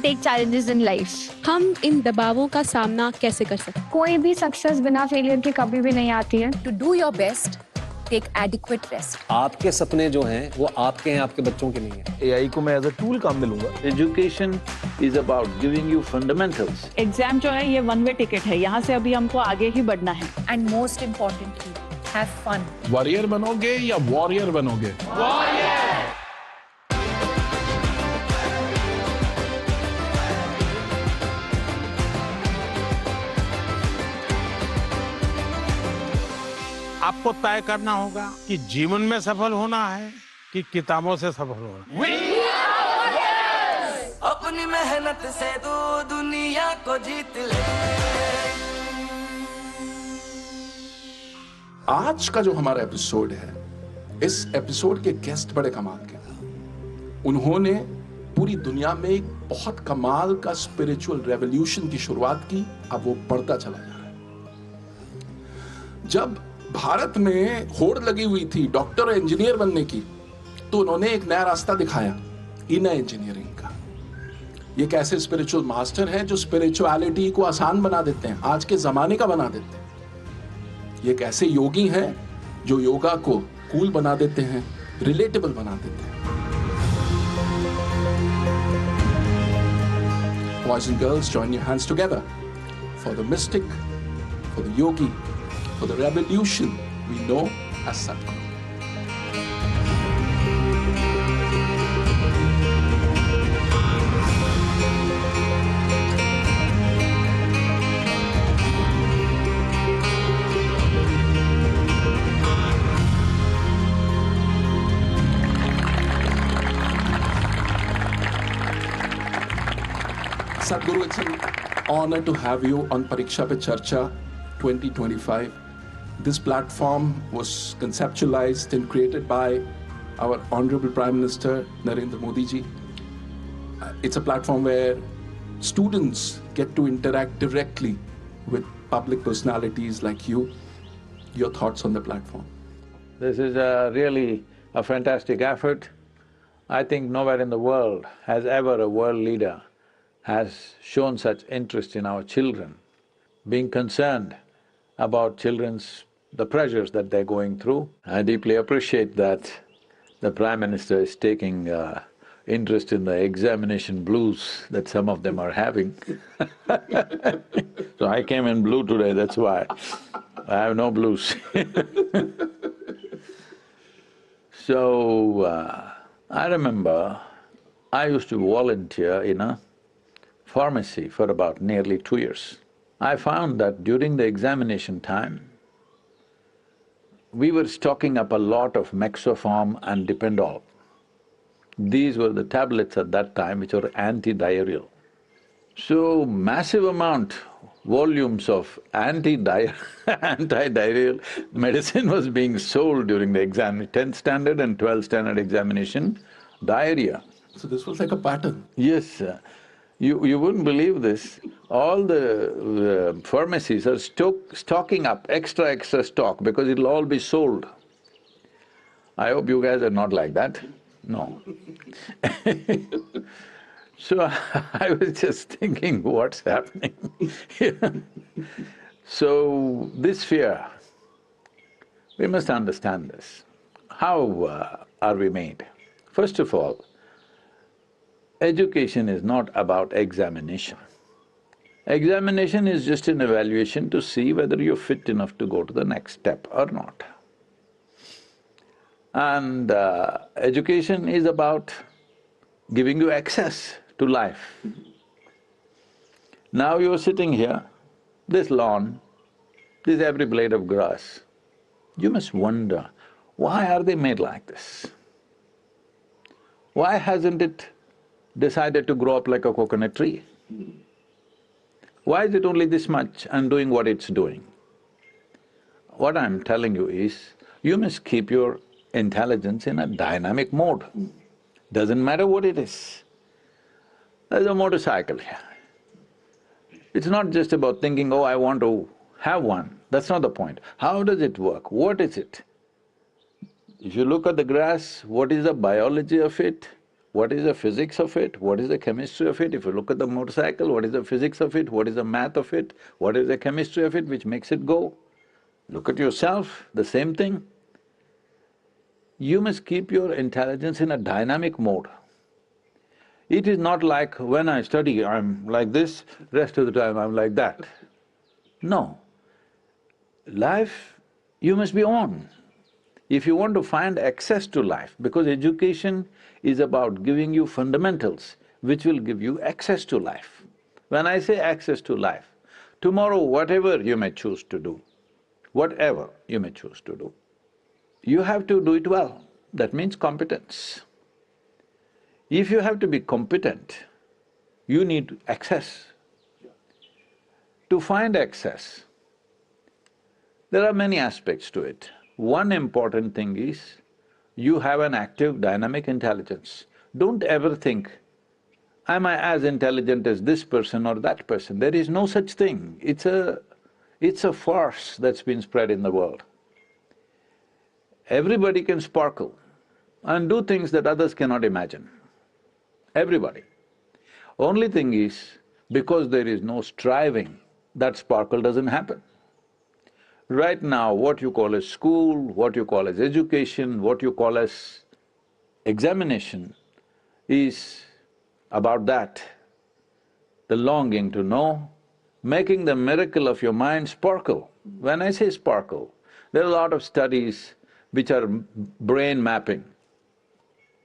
take challenges in life. हम इन दबावों का सामना कैसे कर सकते हैं? कोई भी सक्सेस बिना फेलियर के कभी भी नहीं आती है. To do your best, take adequate rest. आपके सपने जो हैं वो आपके हैं, आपके बच्चों के नहीं हैं. AI को मैं एज अ टूल काम में लूंगा. Education is about giving you fundamentals. Exam जो है ये वन वे टिकट है, यहाँ से अभी हमको आगे ही बढ़ना है. And most importantly, have fun. Warrior बनोगे या वॉरियर बनोगे? आपको तय करना होगा कि जीवन में सफल होना है कि किताबों से सफल होना है. अपनी मेहनत से तू दुनिया को जीत ले. आज का जो हमारा एपिसोड है, इस एपिसोड के गेस्ट बड़े कमाल के हैं. उन्होंने पूरी दुनिया में एक बहुत कमाल का स्पिरिचुअल रेवोल्यूशन की शुरुआत की. अब वो बढ़ता चला जा रहा है. जब भारत में होड़ लगी हुई थी डॉक्टर और इंजीनियर बनने की, तो उन्होंने एक नया रास्ता दिखाया, इनर इंजीनियरिंग का. ये कैसे स्पिरिचुअल मास्टर हैं जो स्पिरिचुअलिटी को आसान बना देते हैं, आज के जमाने का बना देते हैं. ये कैसे योगी हैं जो योगा को कूल बना देते हैं, रिलेटेबल बना देते हैं. Boys and girls, join your hands together for the mystic, for the yogi, for the revolution we know as Sadhguru. Sadhguru, it's an honor to have you on Pariksha Pe Charcha 2025. This platform was conceptualized and created by our Honorable Prime Minister Narendra Modi ji. It's a platform where students get to interact directly with public personalities like you. Your thoughts on the platform? This is really a fantastic effort. I think nowhere in the world has ever a world leader has shown such interest in our children, being concerned about the pressures that they're going through. I deeply appreciate that the Prime Minister is taking interest in the examination blues that some of them are having. So I came in blue today, that's why. I have no blues. So, I remember I used to volunteer in a pharmacy for about nearly 2 years. I found that during the examination time, we were stocking up a lot of Mexoform and Dipendol. These were the tablets at that time which were anti-diarrheal. So, massive amount, volumes of anti-diarrheal medicine was being sold during the 10th standard and 12th standard examination, diarrhea. So this was like a pattern? Yes. You wouldn't believe this. All the pharmacies are stocking up extra stock because it'll all be sold. I hope you guys are not like that. No. So I was just thinking, what's happening? So this fear, we must understand this. How are we made? First of all, education is not about examination. Examination is just an evaluation to see whether you're fit enough to go to the next step or not. And education is about giving you access to life. Now you're sitting here, this lawn, this every blade of grass, you must wonder, why are they made like this? Why hasn't it decided to grow up like a coconut tree? Why is it only this much and doing what it's doing? What I'm telling you is, you must keep your intelligence in a dynamic mode. Doesn't matter what it is. There's a motorcycle here. It's not just about thinking, oh, I want to have one. That's not the point. How does it work? What is it? If you look at the grass, what is the biology of it? What is the physics of it? What is the chemistry of it? If you look at the motorcycle, what is the physics of it? What is the math of it? What is the chemistry of it which makes it go? Look at yourself, the same thing. You must keep your intelligence in a dynamic mode. It is not like when I study, I'm like this, rest of the time I'm like that. No. Life, you must be on. If you want to find access to life, because education is about giving you fundamentals which will give you access to life. When I say access to life, tomorrow whatever you may choose to do, whatever you may choose to do, you have to do it well. That means competence. If you have to be competent, you need access. To find access, there are many aspects to it. One important thing is, you have an active, dynamic intelligence. Don't ever think, am I as intelligent as this person or that person? There is no such thing. It's a farce that's been spread in the world. Everybody can sparkle and do things that others cannot imagine. Everybody. Only thing is, because there is no striving, that sparkle doesn't happen. Right now, what you call as school, what you call as education, what you call as examination is about that. The longing to know, making the miracle of your mind sparkle. When I say sparkle, there are a lot of studies which are brain mapping.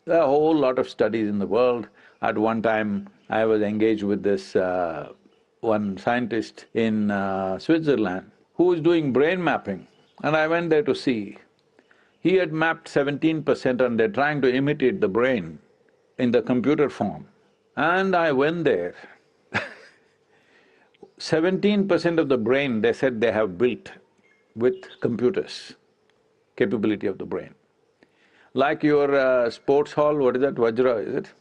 There are a whole lot of studies in the world. At one time, I was engaged with this one scientist in Switzerland who was doing brain mapping, and I went there to see. He had mapped 17% and they're trying to imitate the brain in the computer form. And I went there. 17% of the brain, they said they have built with computers, capability of the brain. Like your sports hall, what is that, Vajra, is it?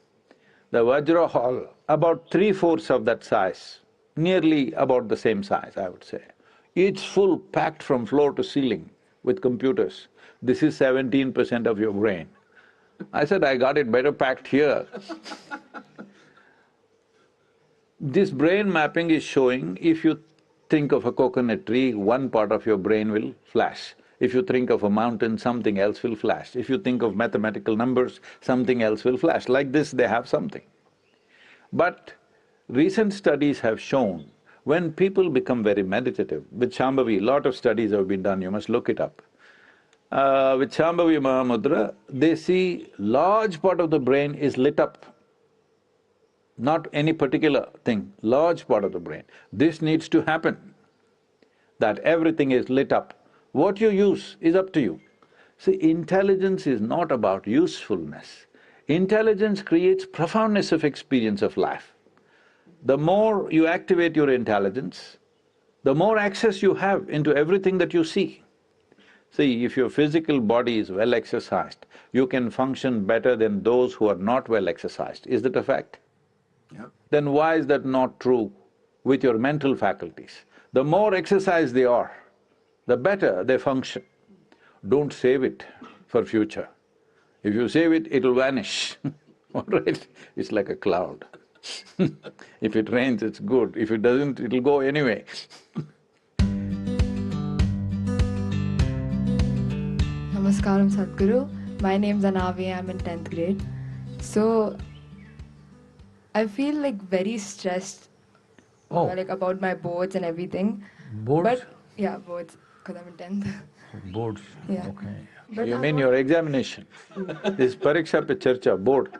The Vajra hall, about 3/4 of that size, nearly about the same size, I would say. It's full, packed from floor to ceiling with computers. This is 17% of your brain. I said, I got it better packed here. This brain mapping is showing, if you think of a coconut tree, one part of your brain will flash. If you think of a mountain, something else will flash. If you think of mathematical numbers, something else will flash. Like this, they have something. But recent studies have shown, when people become very meditative, with Shambhavi, lot of studies have been done, you must look it up. With Shambhavi Mahamudra, they see large part of the brain is lit up. Not any particular thing, large part of the brain. This needs to happen, that everything is lit up. What you use is up to you. See, intelligence is not about usefulness. Intelligence creates profoundness of experience of life. The more you activate your intelligence, the more access you have into everything that you see. See, if your physical body is well exercised, you can function better than those who are not well exercised. Is that a fact? Yeah. Then why is that not true with your mental faculties? The more exercised they are, the better they function. Don't save it for future. If you save it, it'll vanish, all right? It's like a cloud. If it rains, it's good. If it doesn't, it'll go anyway. Namaskaram, Sadhguru. My name's Anavi, I'm in 10th grade. So, I feel like very stressed like about my boards and everything. Boards? But, yeah, boards, because I'm in 10th. Boards, Yeah. okay. But You I'm mean not- your examination? This Pariksha Pe Charcha, board.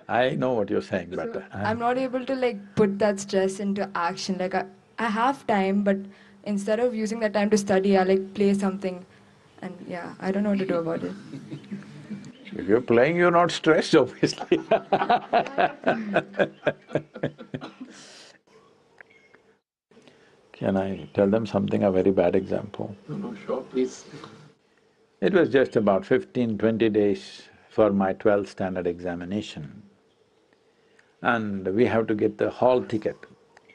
I know what you're saying, but So, I'm not able to like put that stress into action. Like I have time, but instead of using that time to study, I like play something, and yeah, I don't know what to do about it. if you're playing, you're not stressed, obviously. Can I tell them something, a very bad example? No, sure, please. It was just about 15-20 days for my 12th standard examination. And we have to get the hall ticket.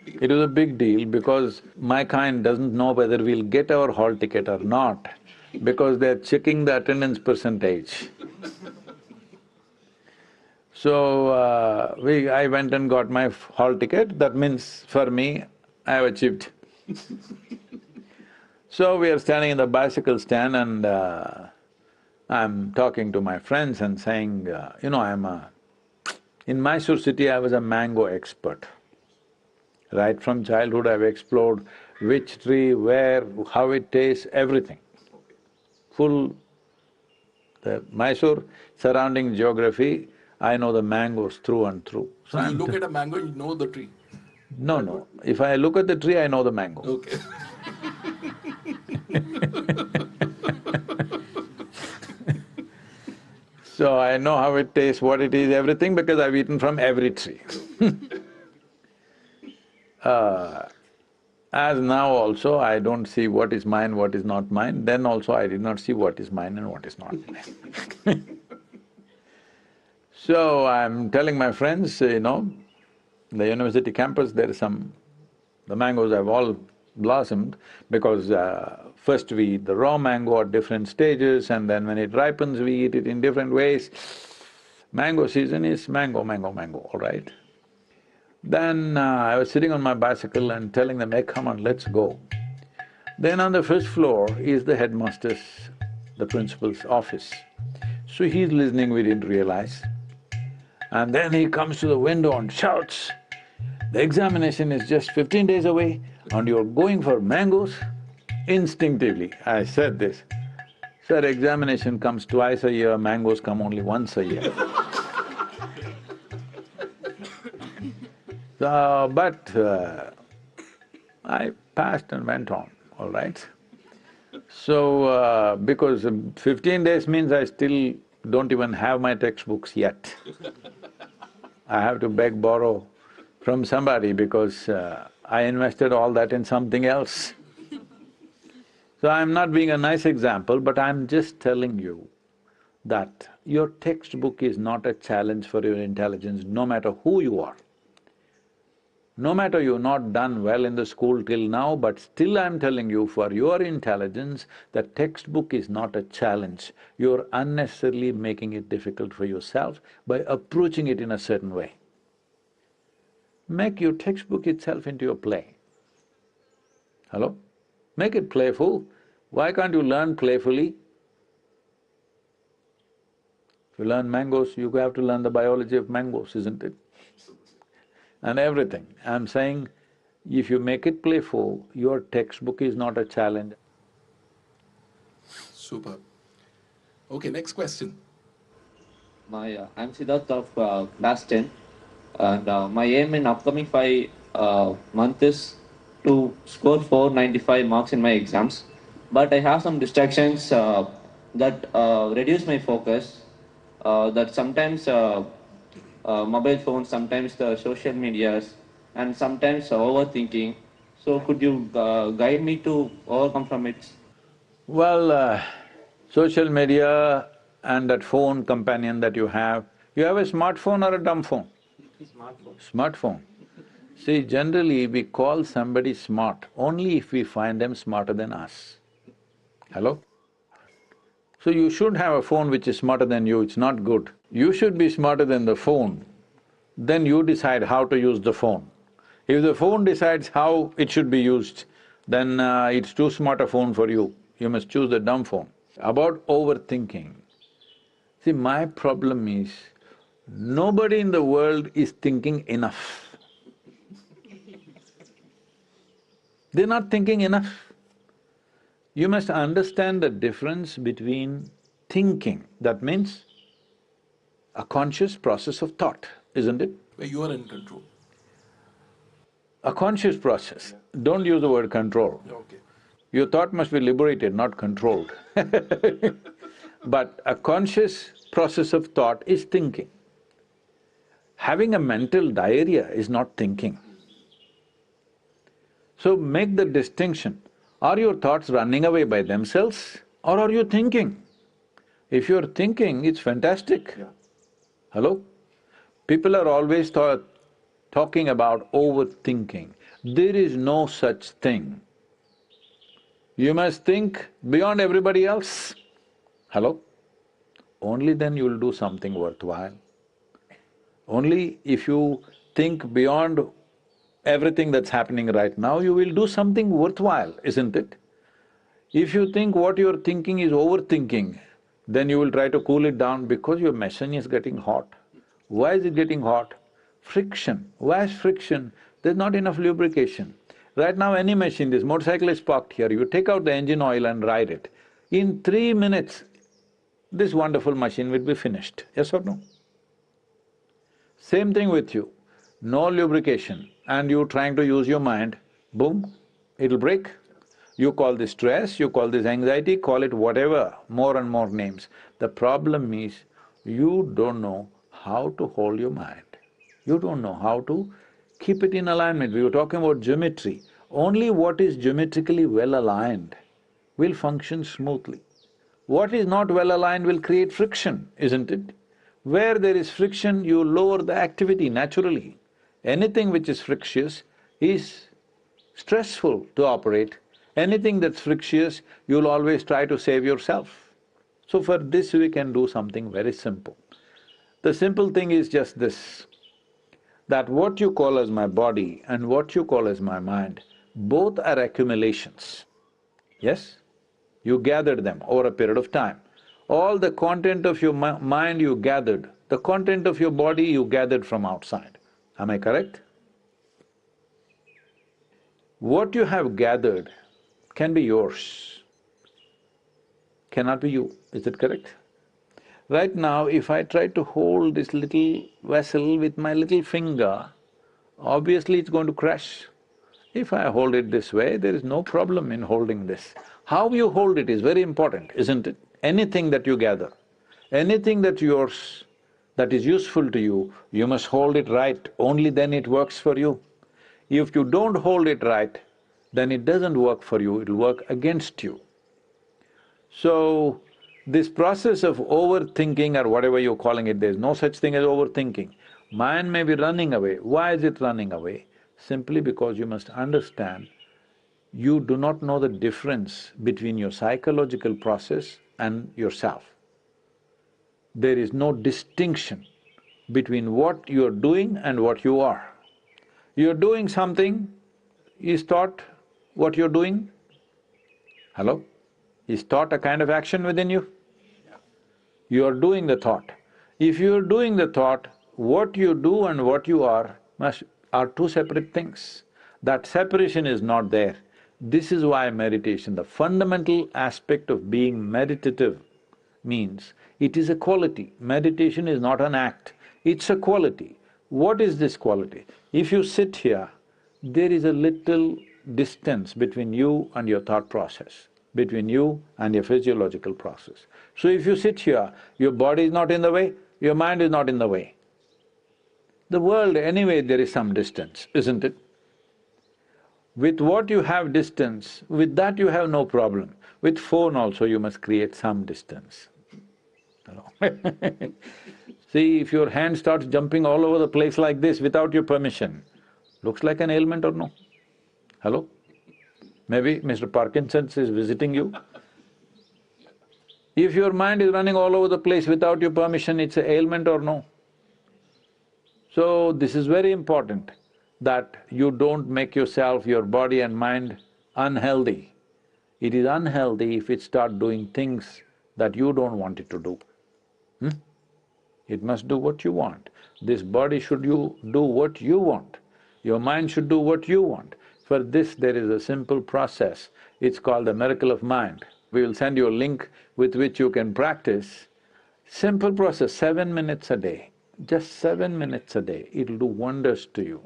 It was a big deal because my kind doesn't know whether we'll get our hall ticket or not, because they're checking the attendance percentage. So, I went and got my hall ticket. That means for me, I have achieved. So we are standing in the bicycle stand and I'm talking to my friends and saying, in Mysore city I was a mango expert. Right from childhood I've explored which tree, where, how it tastes, everything. Full… the Mysore surrounding geography, I know the mangoes through and through. So you look at a mango, you know the tree? No. If I look at the tree, I know the mango. Okay. So I know how it tastes, what it is, everything because I've eaten from every tree. As now also, I don't see what is mine, what is not mine, then also I did not see what is mine and what is not mine. So I'm telling my friends, the university campus, there is the mangoes have all blossomed because first we eat the raw mango at different stages and then when it ripens, we eat it in different ways. Mango season is mango, all right? Then I was sitting on my bicycle and telling them, hey, come on, let's go. Then on the first floor is the headmaster's, the principal's office. So he's listening, we didn't realize. And then he comes to the window and shouts, the examination is just 15 days away and you're going for mangoes? Instinctively, I said this, sir, examination comes twice a year, mangoes come only once a year. I passed and went on, all right? So, because 15 days means I still don't even have my textbooks yet. I have to beg, borrow from somebody because I invested all that in something else. So I'm not being a nice example, but I'm just telling you that your textbook is not a challenge for your intelligence, no matter who you are. No matter you've not done well in the school till now, but still I'm telling you, for your intelligence, the textbook is not a challenge. You're unnecessarily making it difficult for yourself by approaching it in a certain way. Make your textbook itself into a play. Hello? Make it playful. Why can't you learn playfully? If you learn mangoes, you have to learn the biology of mangoes, isn't it? And everything. I'm saying, if you make it playful, your textbook is not a challenge. Super. Okay, next question. I'm Siddharth of class 10 and my aim in upcoming 5 months is to score 495 marks in my exams. But I have some distractions that reduce my focus, that sometimes mobile phones, sometimes the social medias, and sometimes overthinking. So could you guide me to overcome from it? Well, social media and that phone companion that you have a smartphone or a dumb phone? Smartphone. See, generally we call somebody smart only if we find them smarter than us. Hello? So you should have a phone which is smarter than you, it's not good. You should be smarter than the phone, then you decide how to use the phone. If the phone decides how it should be used, then it's too smart a phone for you. You must choose the dumb phone. About overthinking, see, my problem is, nobody in the world is thinking enough. They're not thinking enough. You must understand the difference between thinking, that means a conscious process of thought, isn't it? Where you are in control. A conscious process, don't use the word control. Okay. Your thought must be liberated, not controlled. But a conscious process of thought is thinking. Having a mental diarrhea is not thinking. So make the distinction. Are your thoughts running away by themselves or are you thinking? If you're thinking, it's fantastic. Yeah. Hello? People are always talking about overthinking. There is no such thing. You must think beyond everybody else. Hello? Only then you'll do something worthwhile. Only if you think beyond everything that's happening right now, you will do something worthwhile, isn't it? If you think what you're thinking is overthinking, then you will try to cool it down because your machine is getting hot. Why is it getting hot? Friction. Why is friction? There's not enough lubrication. Right now any machine, this motorcycle is parked here, you take out the engine oil and ride it. In 3 minutes, this wonderful machine will be finished, yes or no? Same thing with you, no lubrication and you trying to use your mind, boom, it'll break. You call this stress, you call this anxiety, call it whatever, more and more names. The problem is, you don't know how to hold your mind. You don't know how to keep it in alignment. We were talking about geometry. Only what is geometrically well aligned will function smoothly. What is not well aligned will create friction, isn't it? Where there is friction, you lower the activity naturally. Anything which is frictious is stressful to operate. Anything that's frictious, you'll always try to save yourself. So for this we can do something very simple. The simple thing is just this, that what you call as my body and what you call as my mind, both are accumulations. Yes? You gathered them over a period of time. All the content of your mind you gathered, the content of your body you gathered from outside. Am I correct? What you have gathered can be yours, cannot be you, is it correct? Right now, if I try to hold this little vessel with my little finger, obviously it's going to crash. If I hold it this way, there is no problem in holding this. How you hold it is very important, isn't it? Anything that you gather, anything that's yours, that is useful to you, you must hold it right, only then it works for you. If you don't hold it right, then it doesn't work for you, it'll work against you. So, this process of overthinking or whatever you're calling it, there's no such thing as overthinking. Mind may be running away. Why is it running away? Simply because you must understand, you do not know the difference between your psychological process and yourself. There is no distinction between what you're doing and what you are. You're doing something, is thought what you're doing? Hello? Is thought a kind of action within you? You are doing the thought. If you are doing the thought, what you do and what you are are two separate things. That separation is not there. This is why meditation, the fundamental aspect of being meditative means it is a quality. Meditation is not an act, it's a quality. What is this quality? If you sit here, there is a little distance between you and your thought process, between you and your physiological process. So if you sit here, your body is not in the way, your mind is not in the way. The world anyway there is some distance, isn't it? With what you have distance, with that you have no problem. With phone also you must create some distance. See, if your hand starts jumping all over the place like this without your permission, looks like an ailment or no? Hello? Maybe Mr. Parkinson's is visiting you. If your mind is running all over the place without your permission, it's an ailment or no? So, this is very important that you don't make yourself, your body and mind unhealthy. It is unhealthy if it starts doing things that you don't want it to do. It must do what you want. This body should do what you want. Your mind should do what you want. For this there is a simple process, it's called the miracle of mind. We will send you a link with which you can practice. Simple process, 7 minutes a day, just 7 minutes a day, it'll do wonders to you.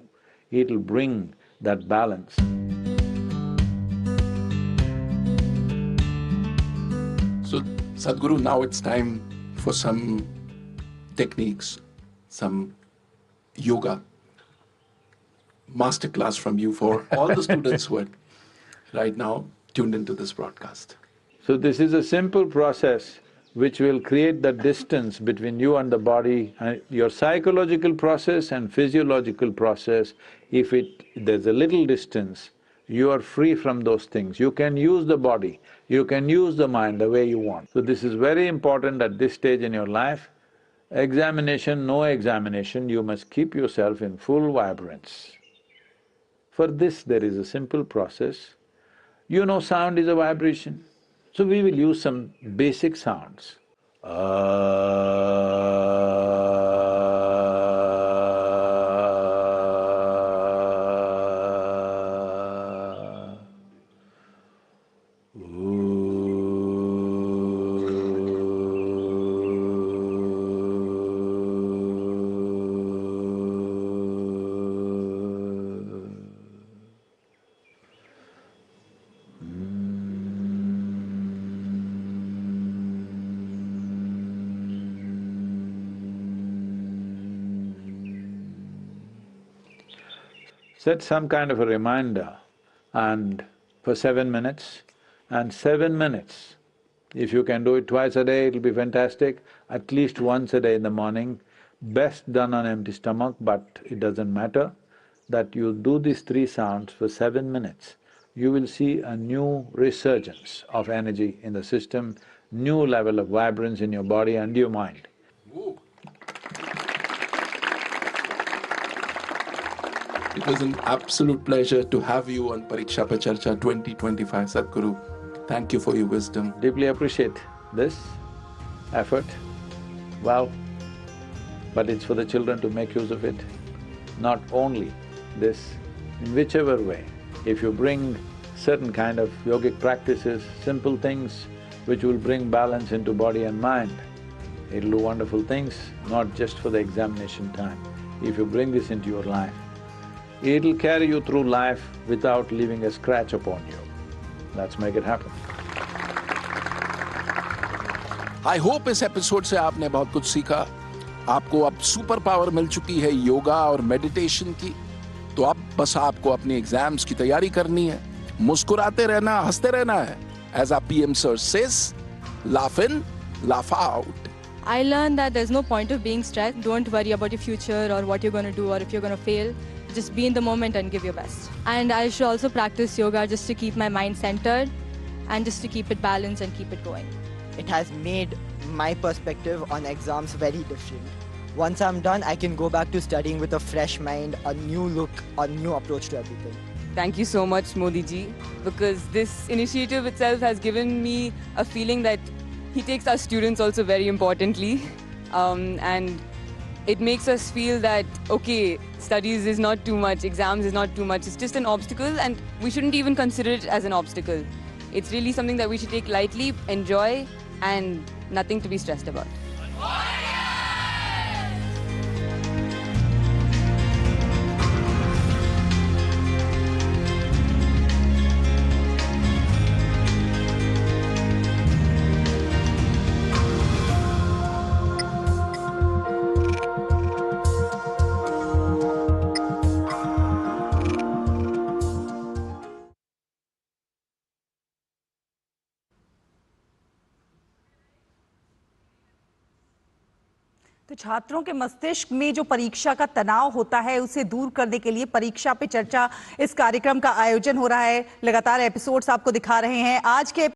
It'll bring that balance. So, Sadhguru, now it's time for some techniques, some yoga masterclass from you for all the students who are right now tuned into this broadcast. So this is a simple process which will create the distance between you and the body, and your psychological process and physiological process. If there's a little distance, you are free from those things. You can use the body, you can use the mind the way you want. So this is very important at this stage in your life. Examination, no examination, you must keep yourself in full vibrance. For this, there is a simple process. You know sound is a vibration, so we will use some basic sounds. Set some kind of a reminder and for 7 minutes, and 7 minutes. If you can do it twice a day, it'll be fantastic, at least once a day in the morning. Best done on empty stomach, but it doesn't matter, that you do these 3 sounds for 7 minutes. You will see a new resurgence of energy in the system, new level of vibrance in your body and your mind. It was an absolute pleasure to have you on Pariksha Pe Charcha 2025, Sadhguru. Thank you for your wisdom. Deeply appreciate this effort. Well, but it's for the children to make use of it. Not only this, in whichever way, if you bring certain kind of yogic practices, simple things which will bring balance into body and mind, it'll do wonderful things, not just for the examination time. If you bring this into your life, it'll carry you through life without leaving a scratch upon you. Let's make it happen. I hope इस episode से आपने बहुत कुछ सीखा। आपको अब super power मिल चुकी है योगा और मेडिटेशन की, तो अब बस आपको अपनी एग्जाम्स की तैयारी करनी है, मुस्कुराते रहना, हंसते रहना है। As our PM sir says, laugh in, laugh out. I learned that there's no point of being stressed. Don't worry about your future or what you're going to do or if you're going to fail. Just be in the moment and give your best. And I should also practice yoga just to keep my mind centered and just to keep it balanced and keep it going. It has made my perspective on exams very different. Once I'm done, I can go back to studying with a fresh mind, a new look, a new approach to everything. Thank you so much, Modi ji, because this initiative itself has given me a feeling that he takes our students also very importantly, and it makes us feel that, okay, studies is not too much, exams is not too much, it's just an obstacle and we shouldn't even consider it as an obstacle. It's really something that we should take lightly, enjoy, and nothing to be stressed about. तो छात्रों के मस्तिष्क में जो परीक्षा का तनाव होता है उसे दूर करने के लिए परीक्षा पे चर्चा इस कार्यक्रम का आयोजन हो रहा है। लगातार एपिसोड्स आपको दिखा रहे हैं। आज के